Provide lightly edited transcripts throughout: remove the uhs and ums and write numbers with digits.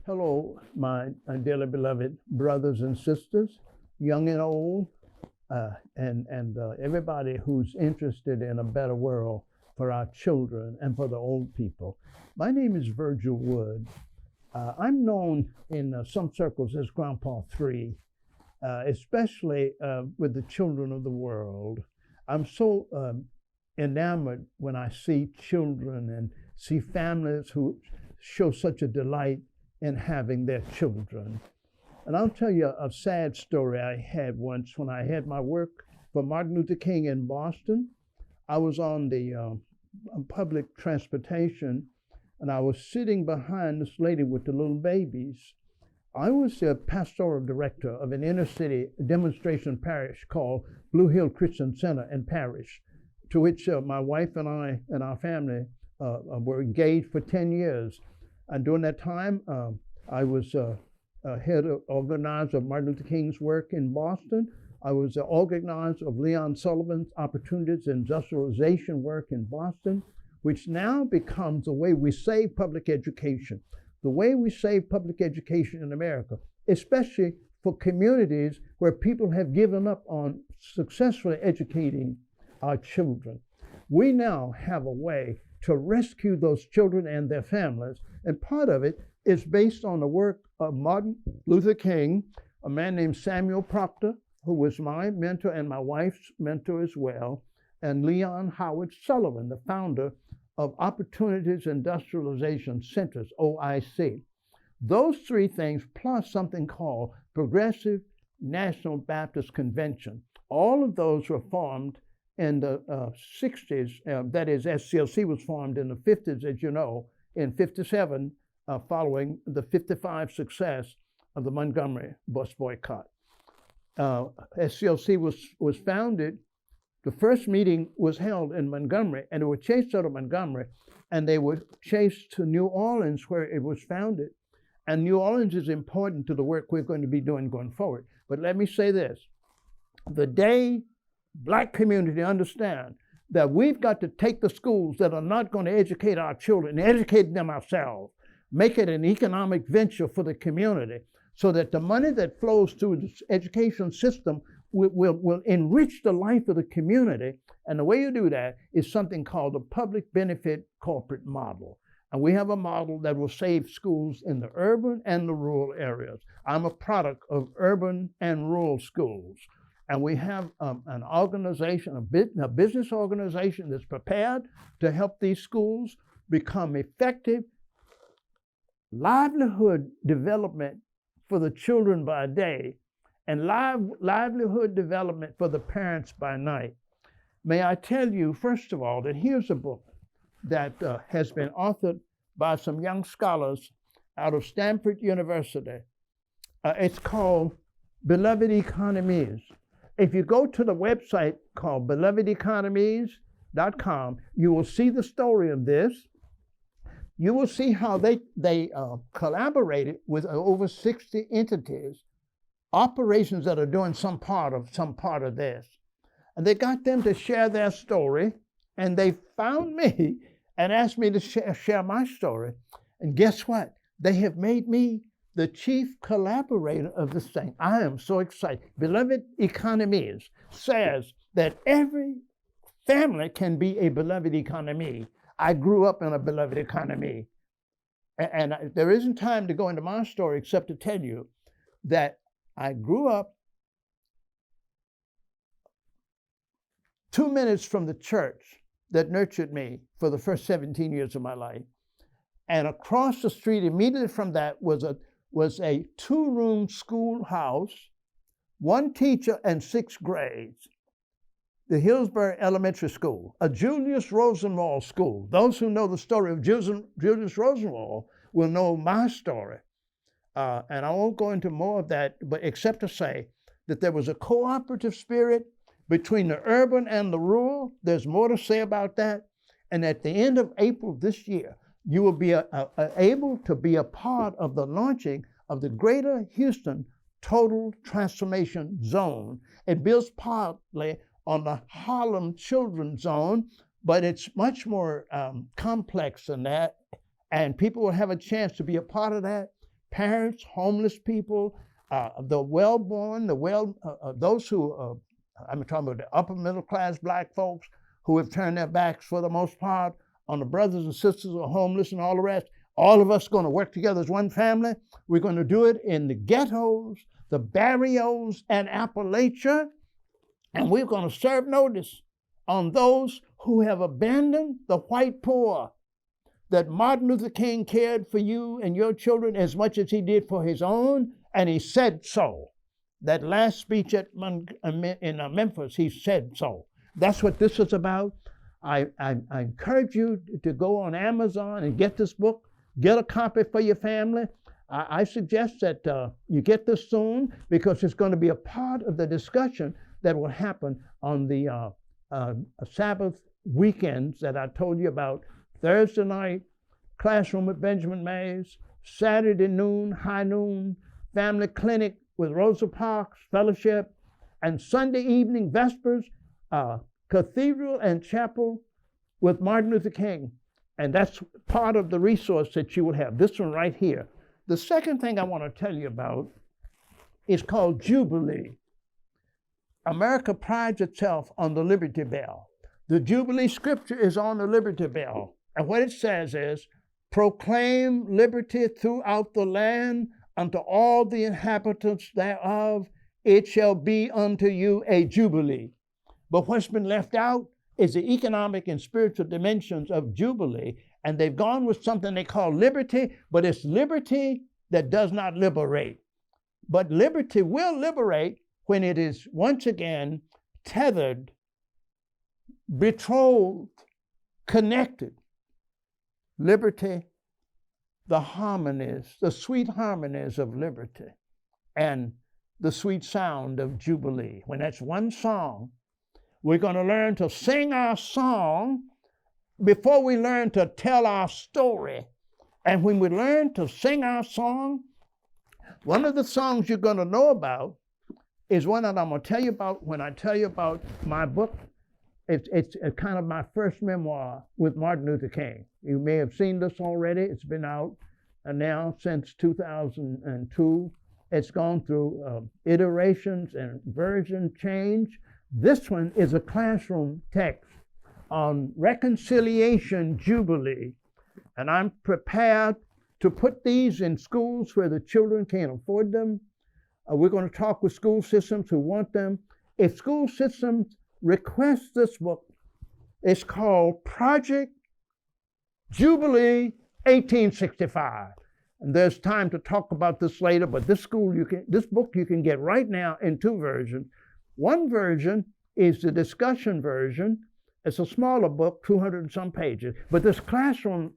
Hello, my dearly beloved brothers and sisters, young and old, and everybody who's interested in a better world for our children and for the old people. My name is Virgil Wood. I'm known in some circles as Grandpa 3, especially with the children of the world. I'm so enamored when I see children and see families who show such a delight in having their children. And I'll tell you a sad story I had once when I had my work for Martin Luther King in Boston. I was on the public transportation, and I was sitting behind this lady with the little babies. I was the pastoral director of an inner city demonstration parish called Blue Hill Christian Center and Parish, to which my wife and I and our family were engaged for 10 years. And during that time, I was head organizer of Martin Luther King's work in Boston. I was the organizer of Leon Sullivan's Opportunities Industrialization work in Boston, which now becomes the way we save public education. The way we save public education in America, especially for communities where people have given up on successfully educating our children. We now have a way to rescue those children and their families, and part of it is based on the work of Martin Luther King, a man named Samuel Proctor, who was my mentor and my wife's mentor as well, and Leon Howard Sullivan, the founder of Opportunities Industrialization Centers, OIC. Those three things, plus something called Progressive National Baptist Convention, all of those were formed in the 60s, that is, SCLC was formed in the 50s, as you know, in 57, following the 55 success of the Montgomery bus boycott. SCLC was founded, the first meeting was held in Montgomery, and they were chased out of Montgomery, and they were chased to New Orleans, where it was founded. And New Orleans is important to the work we're going to be doing going forward. But let me say this, the day Black community understand that we've got to take the schools that are not going to educate our children and educate them ourselves, make it an economic venture for the community, so that the money that flows through the education system will enrich the life of the community. And the way you do that is something called the public benefit corporate model. And we have a model that will save schools in the urban and the rural areas. I'm a product of urban and rural schools. And we have an organization, a business organization that's prepared to help these schools become effective livelihood development for the children by day and livelihood development for the parents by night. May I tell you, first of all, that here's a book that has been authored by some young scholars out of Stanford University. It's called Beloved Economies. If you go to the website called belovedeconomies.com, you will see the story of this. You will see how they collaborated with over 60 entities, operations that are doing some part of this. And they got them to share their story, and they found me and asked me to share my story. And guess what? They have made me the chief collaborator of this thing. I am so excited. Beloved Economies says that every family can be a beloved economy. I grew up in a beloved economy. And there isn't time to go into my story except to tell you that I grew up 2 minutes from the church that nurtured me for the first 17 years of my life. And across the street immediately from that was a 2-room schoolhouse, 1 teacher and 6 grades. The Hillsborough Elementary School, a Julius Rosenwald school. Those who know the story of Julius Rosenwald will know my story. And I won't go into more of that, but except to say that there was a cooperative spirit between the urban and the rural. There's more to say about that. And at the end of April this year, you will be able to be a part of the launching of the Greater Houston Total Transformation Zone. It builds partly on the Harlem Children's Zone, but it's much more complex than that, and people will have a chance to be a part of that. parents, homeless people, the well-born, those who, I'm talking about the upper middle class black folks who have turned their backs for the most part on the brothers and sisters who are homeless and all the rest. All of us going to work together as one family. We're going to do it in the ghettos, the barrios, and Appalachia, and we're going to serve notice on those who have abandoned the white poor, that Martin Luther King cared for you and your children as much as he did for his own, and he said so. That last speech in Memphis, he said so. That's what this is about. I encourage you to go on Amazon and get this book. Get a copy for your family. I suggest that you get this soon, because it's going to be a part of the discussion that will happen on the Sabbath weekends that I told you about. Thursday night, classroom with Benjamin Mays. Saturday noon, high noon, family clinic with Rosa Parks Fellowship. And Sunday evening, Vespers, cathedral and chapel with Martin Luther King. And that's part of the resource that you will have, this one right here. The second thing I want to tell you about is called Jubilee. America prides itself on the Liberty Bell. The Jubilee scripture is on the Liberty Bell. And what it says is, proclaim liberty throughout the land unto all the inhabitants thereof. It shall be unto you a jubilee. But what's been left out is the economic and spiritual dimensions of Jubilee, and they've gone with something they call liberty, but it's liberty that does not liberate. But liberty will liberate when it is once again tethered, betrothed, connected. Liberty, the harmonies, the sweet harmonies of liberty, and the sweet sound of Jubilee. When that's one song, we're going to learn to sing our song before we learn to tell our story. And when we learn to sing our song, one of the songs you're going to know about is one that I'm going to tell you about when I tell you about my book. It's kind of my first memoir with Martin Luther King. You may have seen this already. It's been out now since 2002. It's gone through iterations and version change. This one is a classroom text on reconciliation jubilee. And I'm prepared to put these in schools where the children can't afford them. We're going to talk with school systems who want them. If school systems request this book, it's called Project Jubilee 1865. And there's time to talk about this later, but this book you can get right now in two versions. One version is the discussion version. It's a smaller book, 200 and some pages, but this classroom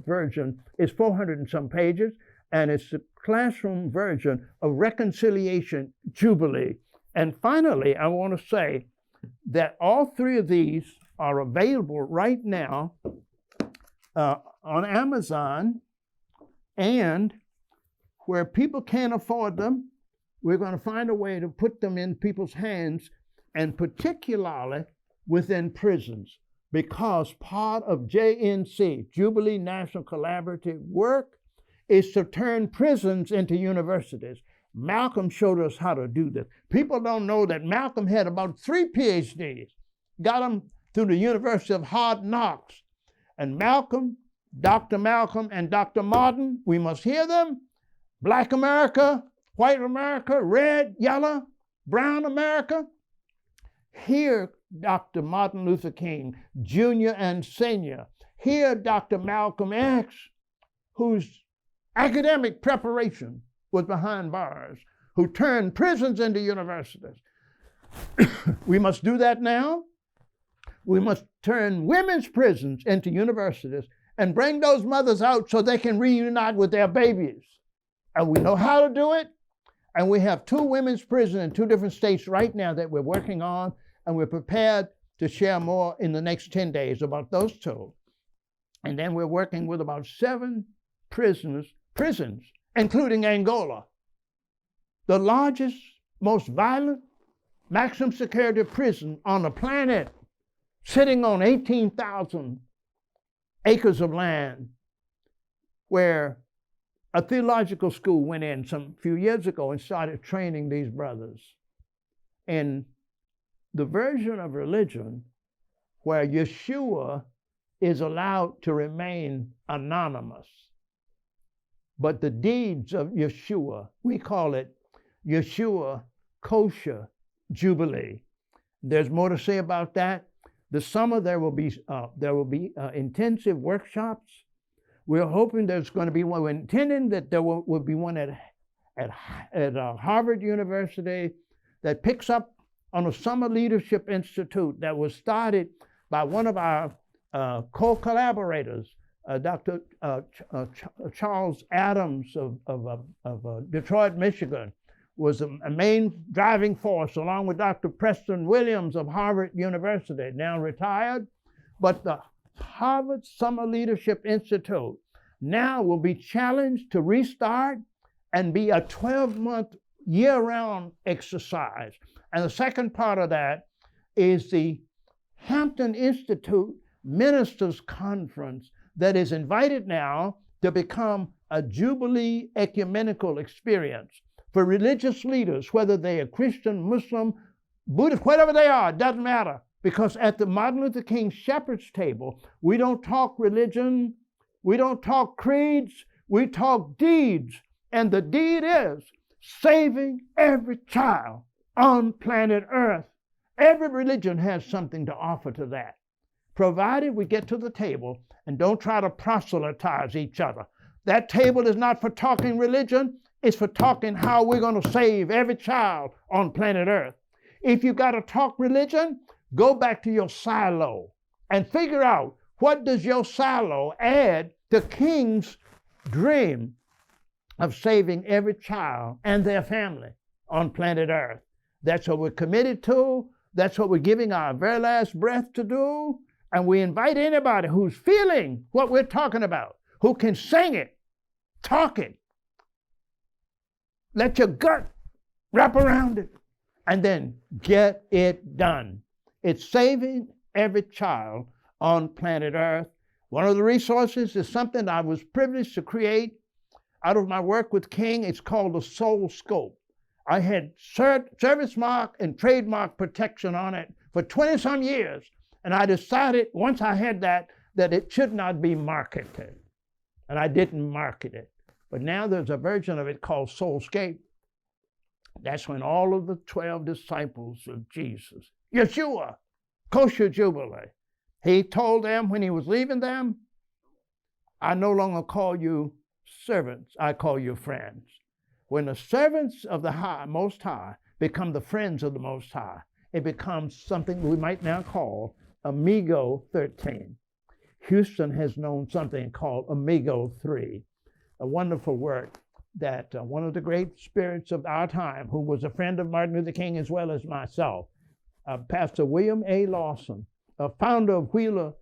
version is 400 and some pages, and it's the classroom version of Reconciliation Jubilee. And finally, I want to say that all three of these are available right now on Amazon, and where people can't afford them, we're going to find a way to put them in people's hands, and particularly within prisons, because part of JNC, Jubilee National Collaborative work, is to turn prisons into universities. Malcolm showed us how to do this. People don't know that Malcolm had about 3 PhDs, got them through the University of Hard Knocks. And Malcolm, Dr. Malcolm and Dr. Martin, we must hear them. Black America, white America, red, yellow, brown America. Hear Dr. Martin Luther King, Jr. and Sr. Hear Dr. Malcolm X, whose academic preparation was behind bars, who turned prisons into universities. We must do that now. We must turn women's prisons into universities and bring those mothers out so they can reunite with their babies. And we know how to do it. And we have 2 women's prisons in 2 different states right now that we're working on, and we're prepared to share more in the next 10 days about those 2. And then we're working with about 7 prisons, including Angola, the largest, most violent, maximum security prison on the planet, sitting on 18,000 acres of land, where a theological school went in some few years ago and started training these brothers in the version of religion where Yeshua is allowed to remain anonymous. But the deeds of Yeshua, we call it Yeshua Kosher Jubilee. There's more to say about that. This summer there will be intensive workshops. We're hoping there's going to be one. We're intending that there will be one at Harvard University that picks up on a summer leadership institute that was started by one of our co-collaborators, Dr. Charles Adams of Detroit, Michigan, was a main driving force, along with Dr. Preston Williams of Harvard University, now retired. But the Harvard Summer Leadership Institute now will be challenged to restart and be a 12-month year-round exercise. And the second part of that is the Hampton Institute Ministers Conference that is invited now to become a Jubilee ecumenical experience for religious leaders, whether they are Christian, Muslim, Buddhist, whatever they are, it doesn't matter. Because at the Martin Luther King Shepherd's Table, we don't talk religion, we don't talk creeds, we talk deeds. And the deed is saving every child on planet Earth. Every religion has something to offer to that, provided we get to the table and don't try to proselytize each other. That table is not for talking religion, it's for talking how we're going to save every child on planet Earth. If you got to talk religion, go back to your silo and figure out what does your silo add to King's dream of saving every child and their family on planet Earth. That's what we're committed to. That's what we're giving our very last breath to do. And we invite anybody who's feeling what we're talking about, who can sing it, talk it, let your gut wrap around it, and then get it done. It's saving every child on planet Earth. One of the resources is something I was privileged to create out of my work with King. It's called the Soul Scope. I had service mark and trademark protection on it for 20-some years, and I decided once I had that it should not be marketed, and I didn't market it. But now there's a version of it called Soulscape. That's when all of the 12 disciples of Jesus, Yeshua, Kosher Jubilee, he told them when he was leaving them, I no longer call you servants, I call you friends. When the servants of the Most High become the friends of the Most High, it becomes something we might now call Amigo 13. Houston has known something called Amigo 3, a wonderful work that one of the great spirits of our time, who was a friend of Martin Luther King as well as myself, Pastor William A. Lawson, founder of Wheeler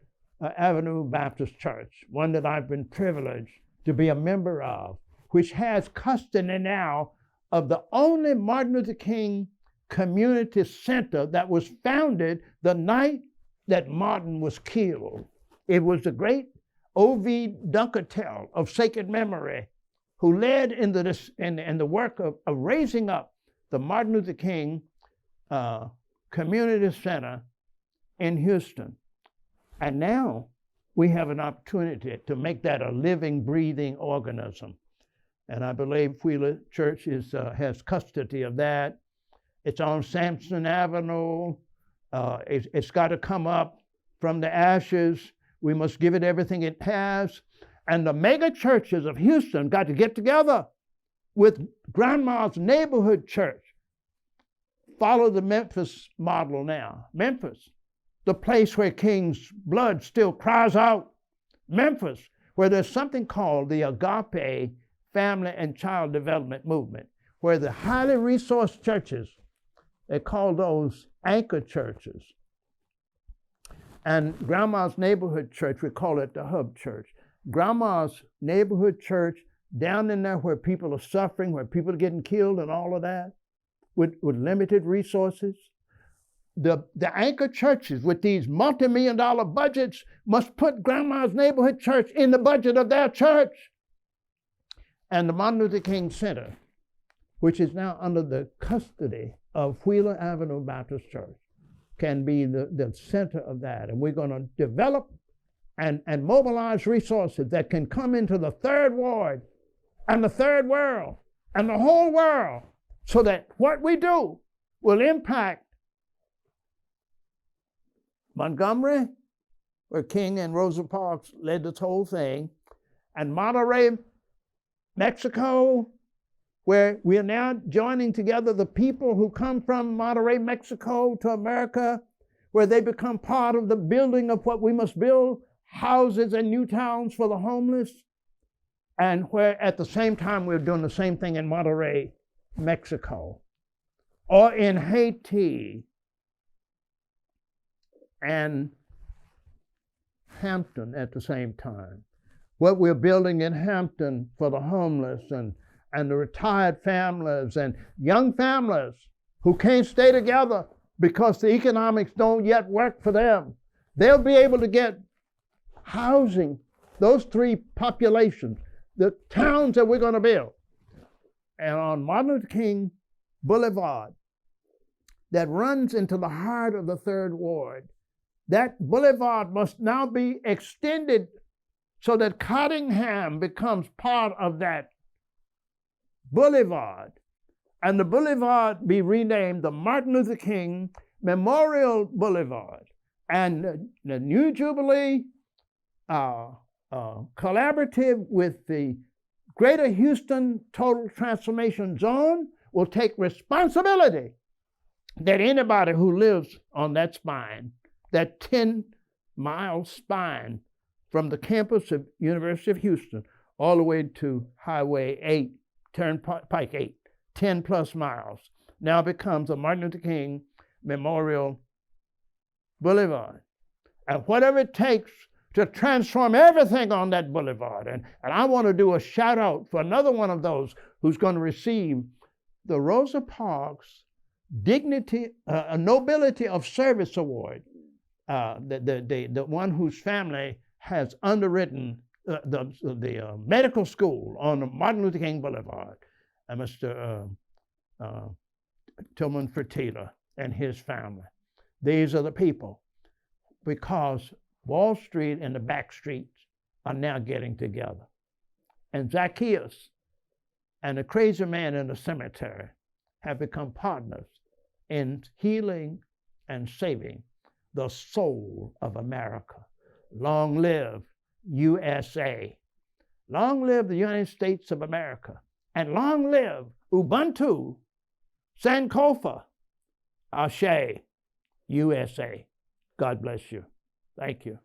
Avenue Baptist Church, one that I've been privileged to be a member of, which has custody now of the only Martin Luther King community center that was founded the night that Martin was killed. It was the great O.V. Dunkertel of Sacred Memory who led in the work of raising up the Martin Luther King Community Center in Houston. And now we have an opportunity to make that a living, breathing organism. And I believe Wheeler Church has custody of that. It's on Sampson Avenue. It's got to come up from the ashes. We must give it everything it has. And the mega churches of Houston got to get together with Grandma's neighborhood church. Follow the Memphis model now. Memphis, the place where King's blood still cries out. Memphis, where there's something called the Agape Family and Child Development Movement, where the highly resourced churches, they call those anchor churches. And Grandma's neighborhood church, we call it the hub church. Grandma's neighborhood church, down in there where people are suffering, where people are getting killed and all of that, with limited resources. The anchor churches with these multi-million-dollar budgets must put Grandma's neighborhood church in the budget of their church. and the Martin Luther King Center, which is now under the custody of Wheeler Avenue Baptist Church, can be the center of that. And we're going to develop and mobilize resources that can come into the third ward and the third world and the whole world, so that what we do will impact Montgomery, where King and Rosa Parks led this whole thing, and Monterrey, Mexico, where we are now joining together the people who come from Monterrey, Mexico to America, where they become part of the building of what we must build, houses and new towns for the homeless, and where at the same time we're doing the same thing in Monterrey, Mexico, or in Haiti and Hampton at the same time. What we're building in Hampton for the homeless and the retired families and young families who can't stay together because the economics don't yet work for them. They'll be able to get housing, those three populations, the towns that we're going to build. And on Martin Luther King Boulevard, that runs into the heart of the third ward, that boulevard must now be extended so that Cottingham becomes part of that boulevard, and the boulevard be renamed the Martin Luther King Memorial Boulevard. And the New Jubilee collaborative with the Greater Houston Total Transformation Zone will take responsibility that anybody who lives on that spine, that 10-mile spine from the campus of University of Houston all the way to Highway 8, Turnpike 8, 10 plus miles, now becomes a Martin Luther King Memorial Boulevard. And whatever it takes to transform everything on that boulevard. And I want to do a shout out for another one of those who's going to receive the Rosa Parks Nobility of Service Award, the one whose family has underwritten the medical school on the Martin Luther King Boulevard, Mr. Tillman Fertitta and his family. These are the people, because Wall Street and the back streets are now getting together. And Zacchaeus and the crazy man in the cemetery have become partners in healing and saving the soul of America. Long live USA. Long live the United States of America. And long live Ubuntu, Sankofa, Ashe, USA. God bless you. Thank you.